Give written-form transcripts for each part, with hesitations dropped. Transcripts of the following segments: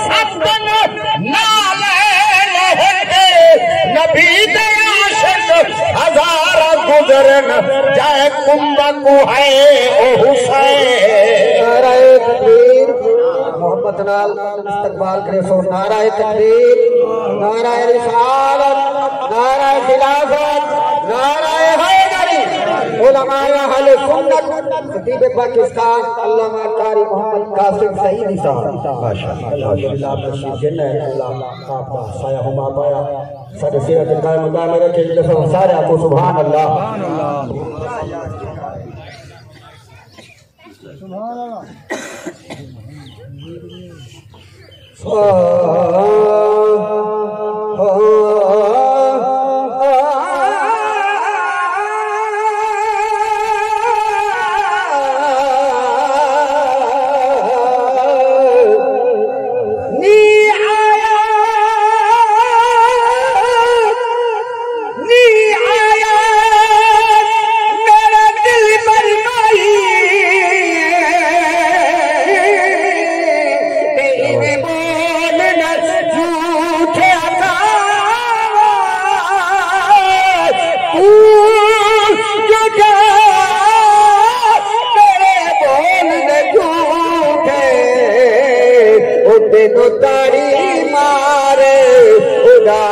सतन नाले होते नबी दे आशिक हजार गुजरन जाए कुंभ को है ओ हुसैन। नाराए तकबीर मोहम्मद नाल इस्तकबाल करे सो नाराए तकबीर नाराए रिसालत नाराए खिलाफत नाराए हैदरी उलमाए अहले सुन्नत खतीब पाकिस्तान अल्लामा कारी मोहम्मद कासिम सईदी साहब माशाअल्लाह नसीब जिन्ना अल्लाह आपका साया हुमा पाया सारे सेहत कायम दाम रखे सारे आपको सुभान अल्लाह तारी मारे उड़ावा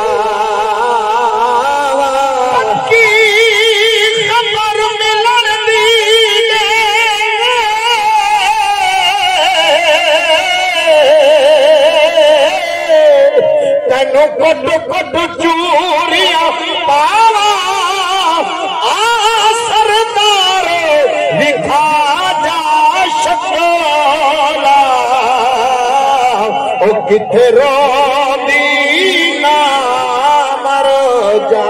की खबर मिलन दी तेनु कुट कुट चूरिया पावा आ सरदार लिखा जा शकोला ओ किथे रोंदी ना मर जा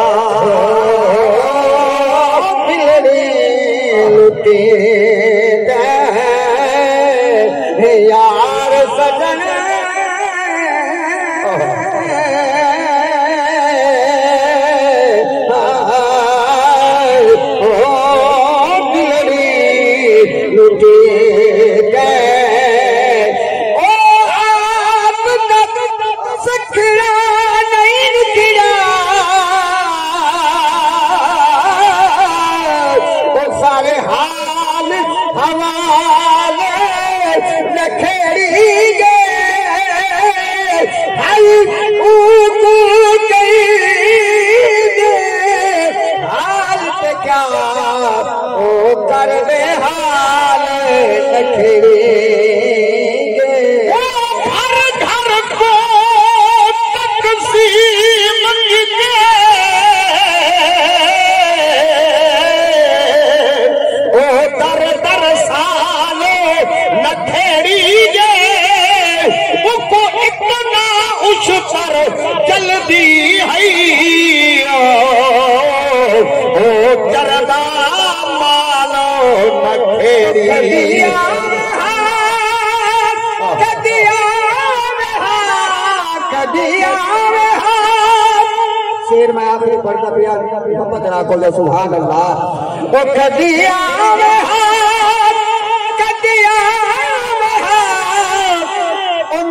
बिलड़ी लुटी दे यार सजन ओ बिलड़ी लुटी दे सारे हाल हवाले नखेड़ी गए हाल पे क्या ओ कर दे हाल नखेड़ी जल्दी है ओ करदा मालो नखेड़ी शेर में आखिरी पढ़ता पिया मोहम्मद राखो सुभान अल्लाह ओ कदिया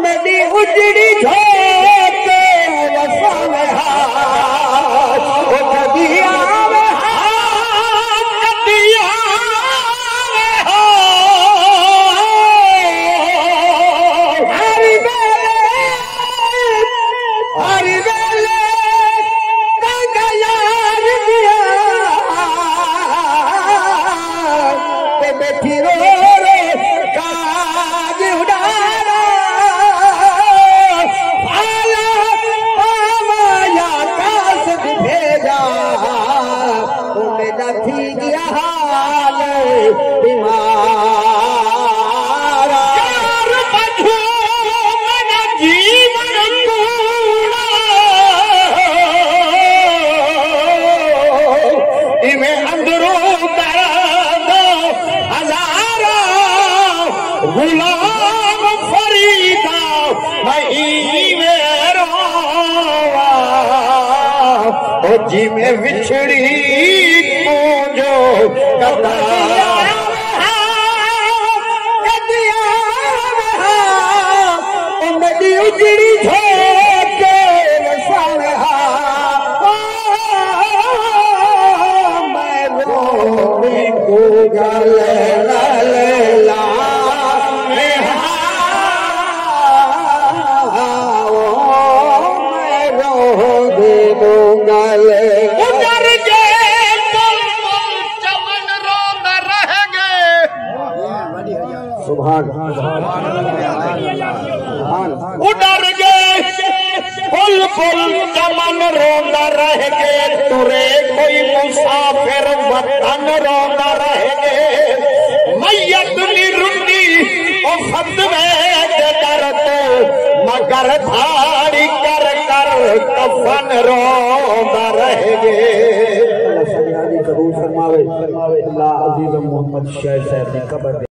मेरी उजड़ी झोंके वफा में हाथ ओ कदिया गुलाम फरीदा जी में विछड़ी जो कदिया उजड़ी झोंके सनहा मैं रोने को गल ला मैं रो दे दूंगल उतर गए चमन रोंद रहेंगे सुभान उतर गए फुल फुल चमन रोंद रहेंगे तुरे कोई मुसाफिर वतन रोंद रहेंगे मैयत निरुंडी और फतवे करते मगर धाड़ी कर कर कफन रोंद रहेंगे कबूल फरमावे अल्लाह अजीज मोहम्मद शेर साहब की कब्र